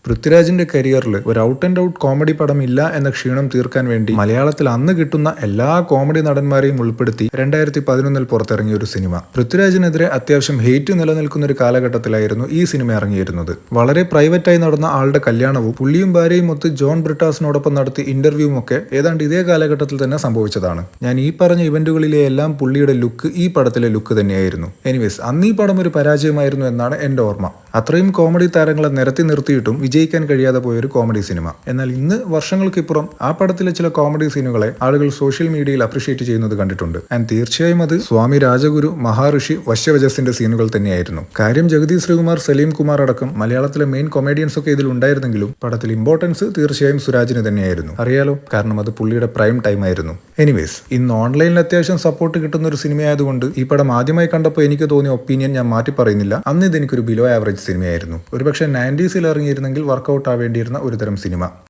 പൃഥ്വിരാജിന്റെ കരിയറിൽ ഒരു ഔട്ട് ആൻഡ് ഔട്ട് കോമഡി പടം ഇല്ല എന്ന ക്ഷീണം തീർക്കാൻ വേണ്ടി മലയാളത്തിൽ അന്ന് കിട്ടുന്ന എല്ലാ കോമഡി നടന്മാരെയും ഉൾപ്പെടുത്തി 2011 പുറത്തിറങ്ങിയ ഒരു സിനിമ. പൃഥ്വിരാജിനെതിരെ അത്യാവശ്യം ഹെയ്റ്റ് നിലനിൽക്കുന്ന ഒരു കാലഘട്ടത്തിലായിരുന്നു ഈ സിനിമ ഇറങ്ങിയിരുന്നത്. വളരെ പ്രൈവറ്റായി നടന്ന ആളുടെ കല്യാണവും പുള്ളിയും ഭാര്യയും ഒത്ത് ജോൺ ബ്രിട്ടാസിനോടൊപ്പം നടത്തിയ ഇന്റർവ്യൂവും ഒക്കെ ഏതാണ്ട് ഇതേ കാലഘട്ടത്തിൽ തന്നെ സംഭവിച്ചതാണ്. ഞാൻ ഈ പറഞ്ഞ ഇവന്റുകളിലെ എല്ലാം പുള്ളിയുടെ ലുക്ക് ഈ പടത്തിലെ ലുക്ക് തന്നെയായിരുന്നു. എനിവേസ്, അന്ന് ഈ പടം ഒരു പരാജയമായിരുന്നു എന്നാണ് എന്റെ ഓർമ്മ. അത്രയും കോമഡി താരങ്ങളെ നിരത്തി നിർത്തിയിട്ടും വിജയിക്കാൻ കഴിയാതെ പോയൊരു കോമഡി സിനിമ. എന്നാൽ ഇന്ന് വർഷങ്ങൾക്കിപ്പുറം ആ പടത്തിലെ ചില കോമഡി സീനുകളെ ആളുകൾ സോഷ്യൽ മീഡിയയിൽ അപ്രീഷിയേറ്റ് ചെയ്യുന്നത് കണ്ടിട്ടുണ്ട്. ആൻഡ് തീർച്ചയായും അത് സ്വാമി രാജഗുരു, മഹാഋഷി, വശ്യവജസിന്റെ സീനുകൾ തന്നെയായിരുന്നു. കാര്യം ജഗതി ശ്രീകുമാർ, സലീം കുമാർ അടക്കം മലയാളത്തിലെ മെയിൻ കൊമേഡിയൻസ് ഒക്കെ ഇതിൽ ഉണ്ടായിരുന്നെങ്കിലും പടത്തിൽ ഇമ്പോർട്ടൻസ് തീർച്ചയായും സുരാജിന് തന്നെയായിരുന്നു. അറിയാലോ, കാരണം അത് പുള്ളിയുടെ പ്രൈം ടൈം ആയിരുന്നു. എനിവേസ്, ഇന്ന് ഓൺലൈനിൽ അത്യാവശ്യം സപ്പോർട്ട് കിട്ടുന്ന ഒരു സിനിമയായതുകൊണ്ട് ഈ പടം ആദ്യമായി കണ്ടപ്പോൾ എനിക്ക് തോന്നിയ ഒപ്പീനിയൻ ഞാൻ മാറ്റി പറയുന്നില്ല. അന്ന് ഇത് എനിക്കൊരു ബിലോ ആവറേജ് സിനിമയായിരുന്നു. ഒരുപക്ഷെ 90s ഇറങ്ങിയിരുന്നെങ്കിൽ വർക്കൗട്ട് ആവേണ്ടിയിരുന്ന ഒരുതരം സിനിമ.